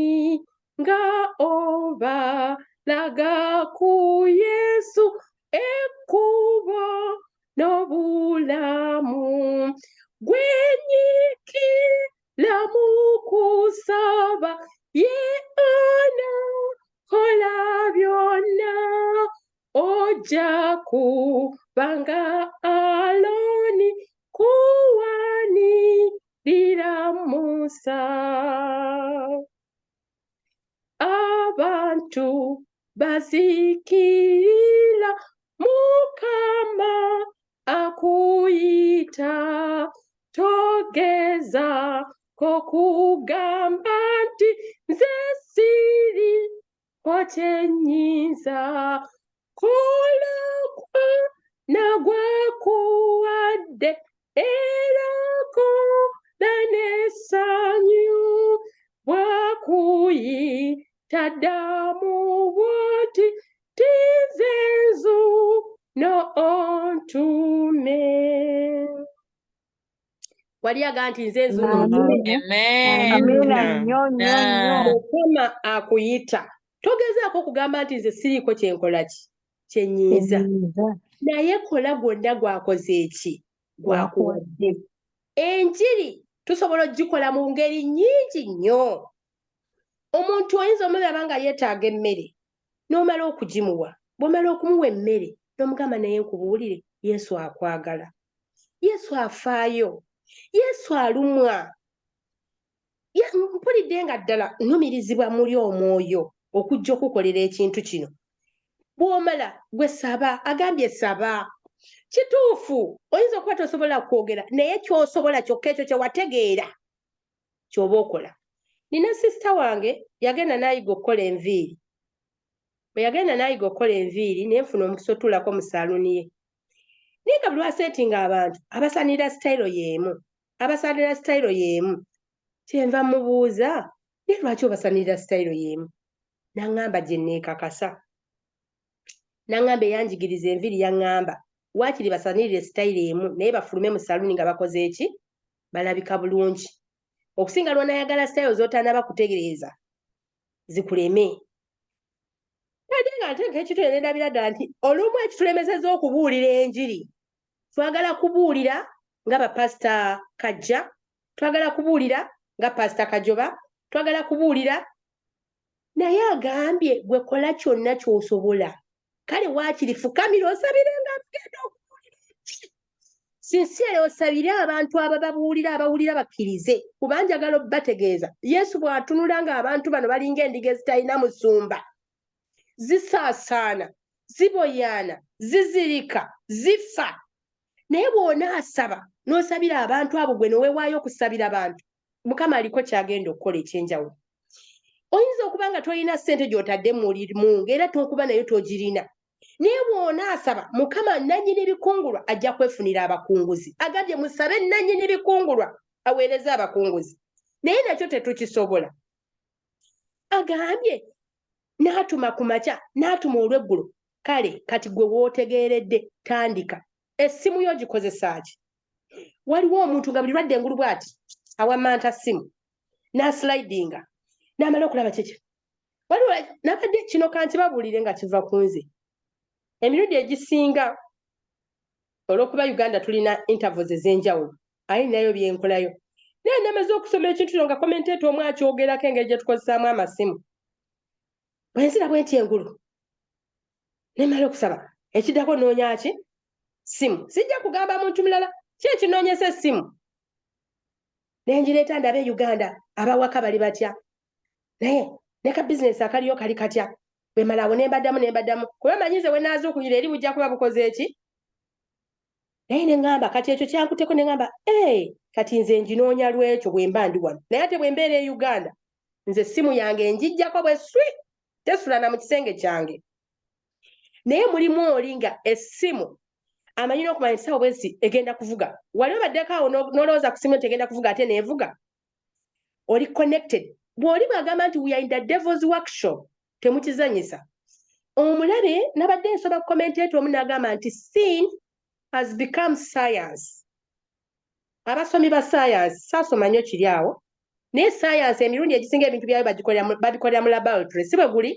nga obalaga ku Yesu ekkubo n'obulamu gwenyikira mu kusaba ye anakola byonna ojja kubanga Aloni kuwanirira Musa abantu bazikirira Mukama akuyita togeza kokugamba nti nze siri kyennyinza kola kwa nagwakuwadde era kola n'essanyu bwakuyita ddamu bw'oti tinzenzu no ontume wali aga nti nze nzu n'ontume Mukama akuyita togezaako kugamba nti nze siriiko kyenkola ki kyennyinza naye kola gwonna gwakoze eki gwakuwadde enjiri tusobola ogikola mu ngeri nnyingi nnyo omuntu oyinza omulaba nga yeetaaga emmere n'omala okugimuwa bw'omala okumuwa emmere n'omugamba naye nkubuulire Yesu akwagala Yesu afaayo Yesu alumwa mpulidde nga ddala nnumirizibwa muli omwoyo okujja okukolera ekintu kino bw'omala gwe saba agambye saba kituufu oyinza okuba tosobola kwogera naye ky'osobola kyokka ekyo kye wategeera ky'oba okola nina sisita wange yagenda n'ayiga okukola enviiri bwe yagenda n'ayiga okukola enviiri naye nfuna omukisa otuulako mu saaluuni ye naye nga buli lwaseetinga abantu abasanira sitayiro y'emu kyenva mubuuza naye lwaki obasanirira sitayiro y'emu n'aŋŋamba gye nneekakasa n'aŋŋamba eyanjigiriza enviiri yaŋŋamba waakiri basanirire sitayiro emu naye bafulume mu saaluuni nga bakoze eki balabika bulungi okusinga lw'onaayagala sitayiro z'otanaba kutegeeza zikuleme ate nga nteeka ekitule ne ndabira ddala nti olumu ekitulemeseza okubuulira enjiri twagala kubuulira nga bapasita Kajja twagala kubuulira nga pasita Kajoba twagala kubuulira naye agambye gwe kola kyonna ky'osobola kale waakiri fukamira osabire nga agenda okubuulira enjiri sinsiere osabire abantu abawulira bakkirize kuba njagala obbategeeza Yesu bw'atunula ng'abantu bano balinga endiga ezitalina musumba zisaasaana ziboyaana zizirika zifa naye bw'onaasaba n'osabira abantu abo gwe noweewaayo okusabira abantu Mukama aliko kyagenda okukola ekyenjawulo oyinza okuba nga tolina ssente gy'otadde mu ng'era tokuba nayo togirina naye bw'onaasaba Mukama nannyini bikungulwa ajja kwefunira abakunguzi agambye musabe nannyini bikungulwa aweereze abakunguzi naye nakyo tetukisobola agambye n'atuma ku makya n'atuma olw'eggulo kale kati gwe wootegeeredde tandika essimu yo gikozesa ki waliwo omuntu nga buli lwadde engulu bw'ati awamanta ssimu n'aslidinga n'amala okulaba kyekyo waliwo nabadde kino kanti babuulire nga kiva ku nze emirundi egisinga olw'okuba Uganda tulina interviews ez'enjawulo ayi nayo byenkolayo naye namaze okusoma ekintu kino nga commentator omu akyogerako engeri gye tukozesaamu amasimu bwe nzira bwe nti engulu nemala okusaba ekiddako noonya ki simu sijja kugamba muntu mulala ki ekinoonyesa essimu nenjireeta ndabe Uganda abawaka bali batya naye ne ka bizinesi akaliyo kali katya bwe malawo nembaddamu kuba manyize we naaza okuyira eri bujja kuba bukoze eki naye ne ŋŋamba kati ekyo kyankuteko ne ŋŋamba kati nze njinoonya lwekyo bwe mba ndi wano naye ate bwe mbeera e Uganda nze essimu yange njijjako bwe swi tesulana mu kisenge kyange naye mulimu oli nga essimu amanyi n'okumanya nti sawa bwesi egenda kuvuga wali obaddeko awo n'olowooza ku ssimu nti egenda kuvuga ate neevuga oli connected bw'oli bwagamba nti we are in the devil's workshop temukizanyisa omulabe nabadde nsoma commentator omu n'agamba nti sin has become science abasomi ba science saasoma nnyo kiri awo naye science emirundi egisinga ebintu byayo babikolera mu laboratory si bwe guli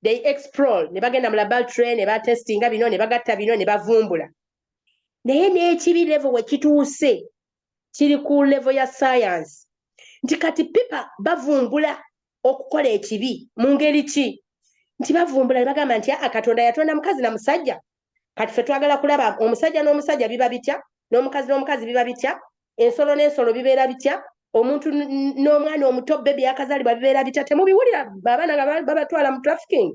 they explore ne bagenda mu laboratory ne batestinga bino ne bagatta bino ne bavumbula naye n'ekibi level we kituuse kiri ku level ya science nti kati pipa bavumbula okukola ekibi mu ngeri ki nti bavumbula ne bagamba nti Katonda yatonda mukazi na musajja kati ffe twagala kulaba omusajja n'omusajja biba bitya n'omukazi n'omukazi biba bitya ensolo n'ensolo bibeera bitya omuntu n'omwana omuto bebe yakazaalibwa bibeera bitya temubiwulira abaana nga babatwala mu trafficking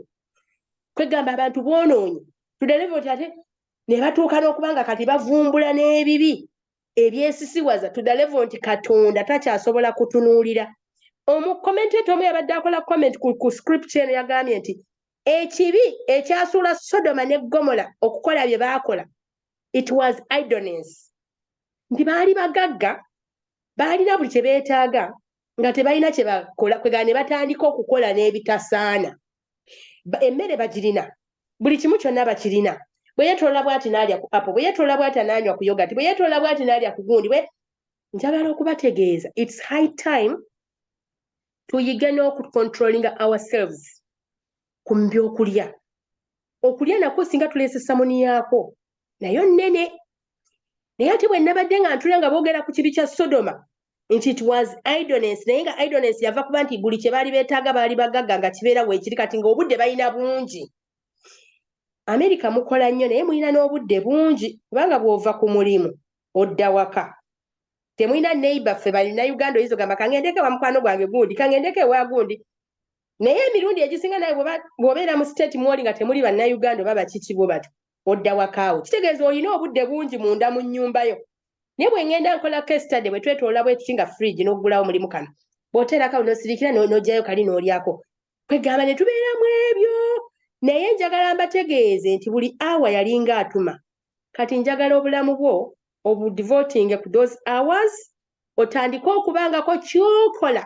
kwegamba abantu boonoonye tudelevo ti ate ne batuuka n'okubanga kati bavumbula n'ebibi ebyesisiwaza tudalevo nti Katonda takyasobola kutunuulira omukommentator omu yabadde akola comment ku scripture eno yagambye nti ekibi ekyasuula Sodoma ne Gomora okukola bye baakola it was idleness nti baali bagagga baalina buli kye beetaaga nga tebalina kye bakola kwegana ne batandika okukola n'ebitasaana emmere bagirina buli kimu kyonna bakirina bwe yeetoola bw'ati n'alya ku apple bwe yeetoola bw'ati n'anywa ku yogati bwe yeetoola bw'ati n'alya ku gundi njagala okubategeeza it's high time tuyige n'okucontrollinga ourselves ku byokulya okulya nakwo singa tuleese samoni yaako nayo nnene naye ate bwe nabadde nga ntula nga boogera ku kibi kya Sodoma nti it was idleness naye nga idleness yava kuba nti buli kye baali beetaaga baali bagagga nga kibeera weekiri kati nga obudde balina bungi America mukola nnyo naye mulina n'obudde bungi kubanga bw'ova ku mulimu odda waka temulina neighbor ffe balina Uganda oyinza ogamba kangendeke wa mukwano gwange gundi kangendeke wa gundi naye emirundi egisinga naye bw'obeera mu state mwoli nga temuli bannayuganda oba bakikibwo bato odda wakaawo kitegeeza olina obudde bungi munda mu nnyumba yo naye bwe ngenda nkola kestade bwe twetoola bwe tukinga fridge n'oggulawo mulimu kano bw'oteerako n'osirikira n'ogyayo kali n'olyako kwegamba ne tubeeramu ebyo naye njagala mbategeeze nti buli awa yalinga atuma kati njagala obulamu bwo obudevoting ku those hours otandike okubangako kyokola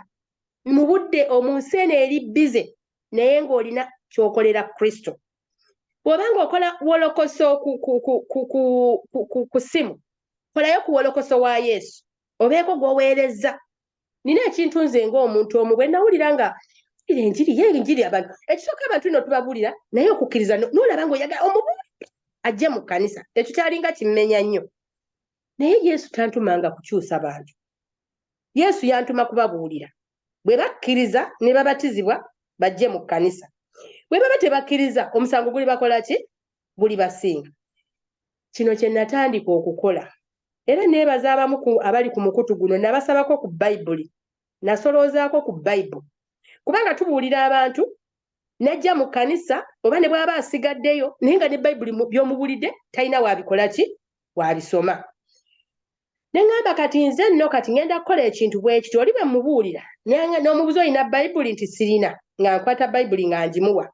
mu budde omunsi eno eri bize naye ng'olina kyokolera Kristo bw'obanga okola wolokoso ku ssimu kolayo ku wolokoso wa Yesu obeeko gw'oweereza nina ekintu nze ng'omuntu omu bwe nawulira nga enjiri abantu ekisooka abantu ino tubabuulira naye okukkiriza n'olaba ng'oyagala omubuulire ajje mu kkanisa ekyo kyalinga kimmenya nnyo naye Yesu tantumanga kukyusa bantu Yesu yantuma kubabuulira bwe bakkiriza ne babatizibwa bajje mu kkanisa bwe baba tebakkiriza omusango guli bakola ki guli basinga kino kye natandika okukola era neebaza abamu abali ku mukutu guno nabasabako ku Bayibuli nasoloozaako ku Bayibuli kubanga tubuulira abantu najja mu kkanisa oba ne bw'aba asigaddeyo naye nga ne Bayibuli by'omubulidde talina wabikola ki wabisoma ne ŋŋamba kati nze nno kati ngenda kukola ekintu bwe kityo oli bwe mubuulira n'omubuuza olina Bayibuli nti sirina nga nkwata Bayibuli nga ngimuwa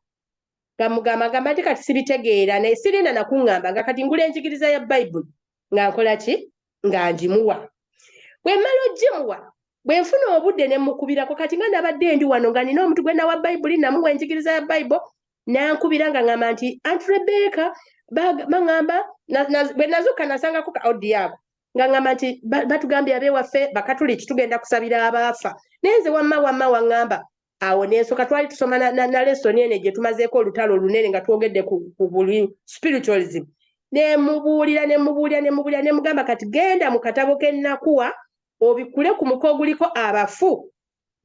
nga mugamba nti kati sibitegeera naye sirina nakuŋŋamba nga kati ngula enjigiriza ya Bayibuli nga nkola ki nga ngimuwa bwe mmala ogimuwa bwe nfuna obudde ne mukubirako kati nga nabadde ndi wano nga nina omuntu gwe nawa Bayibuli namuwa enjigiriza ya Bayibuli nankubira nga ŋŋamba nti Aunt Rebecca baŋŋamba bwe nazuuka nasangako ka audio ako nga ngamba nti batugambye abewaffe bakatuliki tugenda kusabira abaafa nenze wamma waŋŋamba awo nensooka twali tusoma na lesoni ene gye tumazeeko olutalo olunene nga twogedde ku buli spiritualism nemubuulira nemugamba kati genda mu katabo k'ennakuwa obikule ku muko oguliko abafu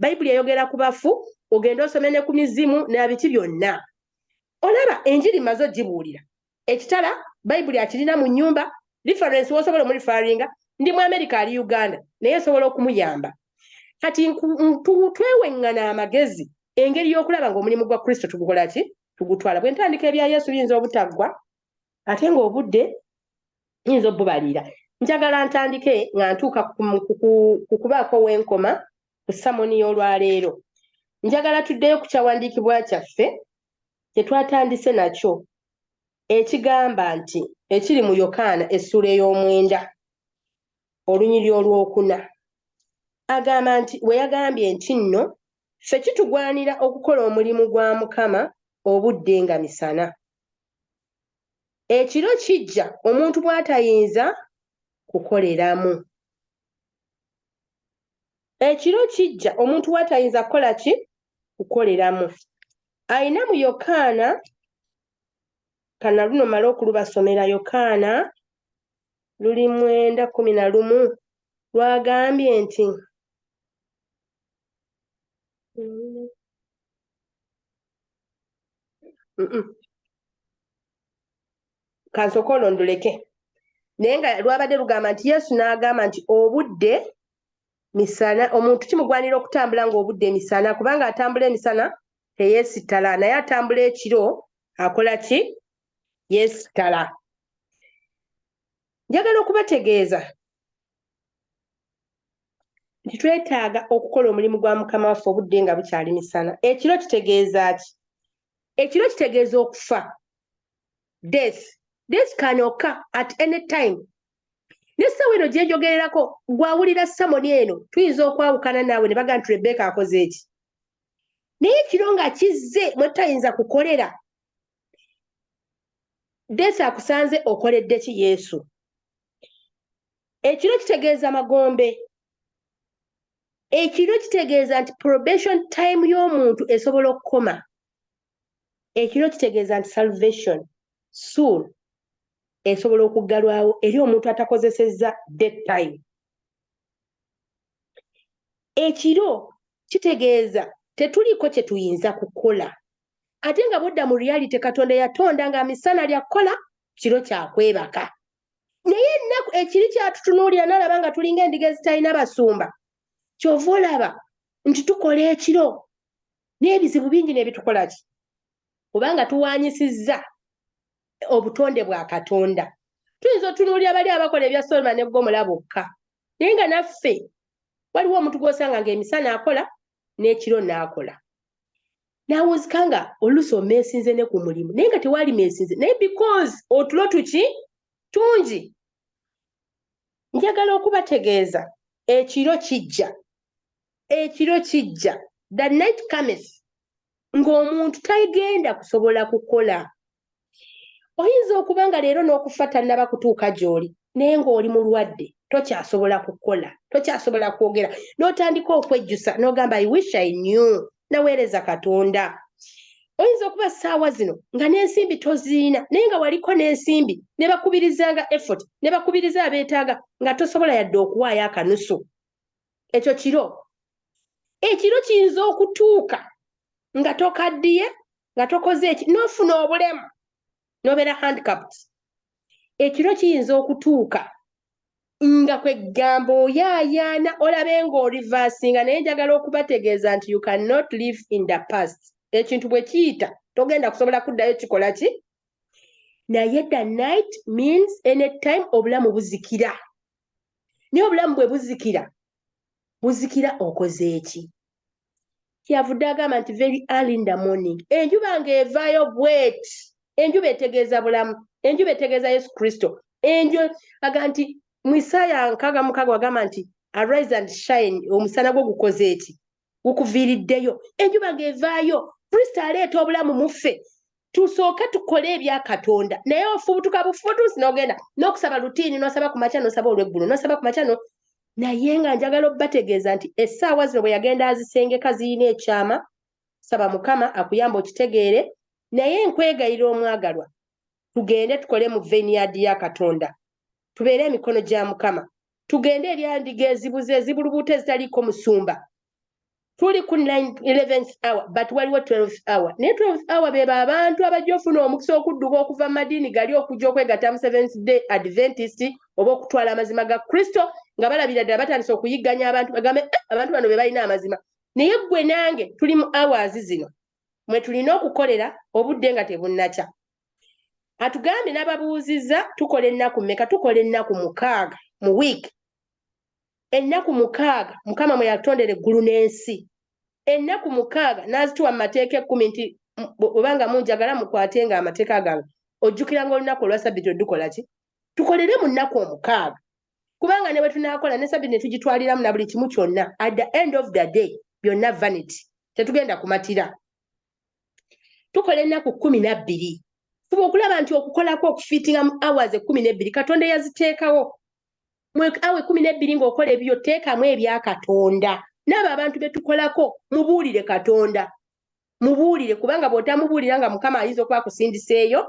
bayibuli eyogera ku bafu ogenda osome ne ku mizimu n'abiki byonna olaba enjiri maze ogibuulira ekitala bayibuli akirina mu nnyumba reference wosobola omurifaringa ndi mu America ali Uganda naye sobola okumuyamba kati tweweŋŋana amagezi engeri y'okulaba ng'omulimu gwa Kristo tugukola ki tugutwala bwe ntandika ebya Yesu biyinza obutaggwa ate ng'obudde yinza obubalira njagala ntandike nga ntuuka ku kubaako w'enkoma ku samoni y'olwaleero njagala tuddeyo ku kyawandiikibwa kyaffe kyetwatandise nakyo ekigamba nti ekiri mu Yokaana essula ey'omwenda olunyiri olwokuna agamba nti we yagambye nti nno ffe kitugwanira okukola omulimu gwa Mukama obudde nga misana ekiro kijja omuntu bw'atayinza kukoleramu ekiro kijja omuntu bw'atayinza kukola ki kukoleramu ayina mu Yokaana kana luno mala okulubasomera Yokaana luli 9:11 lwagambye nti kansooka olondoleke naye nga lwabadde lugamba nti Yesu n'agamba nti obudde misana omuntu kimugwanira okutambula ng'obudde misana kubanga atambula emisana teyeesittala naye atambula ekiro akola ki yeesittala njagala okubategeeza nti twetaaga okukola omulimu gwa Mukama waffe obudde nga bukyali misana ekiro kitegeeza ki ekiro kitegeeza okufa death can occur at any time n'essaawa eno gye njogererako gwawulira samoni eno tuyinza okwawukana naawe ne baga nti Rebecca akoze eki naye ekiro nga kizze mwe tutayinza kukolera death akusanze okoledde ki Yesu ekiro kitegeeza magombe ekiro kitegeeza nti probation time y'omuntu esobola okukoma ekiro kitegeeza nti salvation soon esobola okuggalwawo eri omuntu atakozesezza death time ekiro kitegeeza tetuliko kye tuyinza kukola ate nga bodda mu reality Katonda yatonda nga misana lyakola kiro kyakwebaka naye ennaku ekiri kyatutunuulira n'alaba nga tulinga endiga ezitalina basumba kyova olaba nti tukola ekiro n'ebizibu bingi n'ebitukola ki kubanga tuwaanyisizza obutonde bwa Katonda tuyinza otunuulira bali abakola ebya Solomon ne Gomora bokka naye nga naffe waliwo omuntu gw'osanga ng'emisana akola n'ekiro n'akola n'awuzika nga oluusi omeesinze ne ku mulimu naye nga tewaali meesinze naye because otulo tuki tungi njagala okubategeeza ekiro kijja the night cometh ng'omuntu tagenda kusobola kukola oyinza okuba nga leero n'okufa tannaba kutuuka gy'oli naye ng'oli mulwadde tokyasobola kukola tokyasobola kwogera n'otandika okwejjusa n'ogamba I wish I knew naweereza Katonda oyinza okuba ssaawa zino nga n'ensimbi toziina naye nga waliko n'ensimbi ne bakubirizanga effort ne bakubiriza abeetaaga nga tosobola yadde okuwaayo akanusu ekyo ekiro kiyinza okutuuka nga tokaddiye nga tokoze eki n'ofuna obulemu n'obeera handicapped ekiro kiyinza okutuuka nga kwegamba oyaayaana olabe ng'olivaasinga naye njagala okubategeeza nti you cannot live in the past ekintu bwe kiyita togenda kusobola kuddayo kikola ki naye the night means anytime obulamu buzikira naye obulamu bwe buzikira okoze eki kyavudde agamba nti very early in the morning enjuba ng'evaayo bweti enjuba etegeeza bulamu enjuba etegeeza Yesu Kristo aga nti mu Isaaya 6:6 wagamba nti arise and shine omusana gwo gukoze eki gukuviiriddeyo enjuba ng'evaayo Kristo aleeta obulamu muffe tusooke tukole ebya Katonda naye ofubutuka bufubutuusi n'ogenda n'okusaba lutiini n'osaba ku makya n'osaba olw'eggulu n'osaba ku makya naye nga njagala obbategeeza nti essaawa zino bwe yagenda azisengeka ziyina ekyama saba Mukama akuyamba okitegeere naye nkwegayira omwagalwa tugende tukole mu vineyard ya Katonda tubeere emikono gya Mukama tugende eri endiga ezibuze ezibulubuuta ezitaliiko musumba tuli ku 11th hour but waliwo 12th hour naye 12th hour beba abantu abajja ofuna omukisa okudduka okuva mu madiini gali okujja okwegatta mu Seventh Day Adventist oba okutwala amazima ga Kristo nga balabira ddala batandise okuyigganya abantu bagambe abantu bano be balina amazima naye ggwe nange tuli mu hours zino mwe tulina okukolera obudde nga tebunnakya atugambye n'ababuuzizza tukola ennaku mmeka tukola ennaku 6 mu week ennaku 6 Mukama mwe yatondera eggulu n'ensi ennaku 6 n'azituwa mu mateeka 10 nti obanga munjagala mukwatenga amateeka gange ojjukiranga olunaku olwa Ssabbiiti odukola ki tukolere mu nnaku 6 kubanga ne bwe tunaakola ne Ssabbiiti ne tugitwaliramu na buli kimu kyonna at the end of the day byonna vanity tetugenda kumatira tukola ennaku 12 fuba okulaba nti okukolako okufiitinga mu hours 12 Katonda yaziteekawo mwe awe 12 ng'okola ebyo teekamu ebya Katonda n'abo abantu be tukolako mubuulire Katonda mubuulire kubanga bw'otamubuulira nga Mukama ayinza okuba akusindiseeyo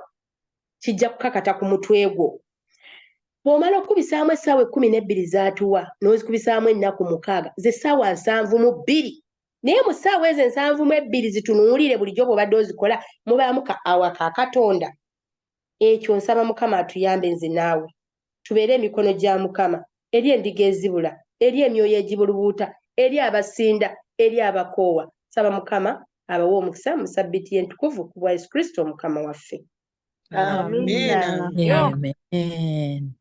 kijja kukakata ku mutwe gwo bw'omala okukubisaamu essaawa 12 zaatuwa n'ozikubisaamu ennaku 6 ze ssaawa 72 naye mu ssaawa ezo 72 zitunuulire bulijjo bw'obadde ozikola mubaamu ka awa ka Katonda ekyo nsaba Mukama atuyambe nze naawe tubeere emikono gya Mukama eri endiga ezibula eri emyoyo egibulubuuta eri abasinda eri abakoowa saba Mukama abawa omukisa mu Ssabbiiti entukuvu ku bwa Yesu Kristo Mukama waffe. Amina. Amen. Amen.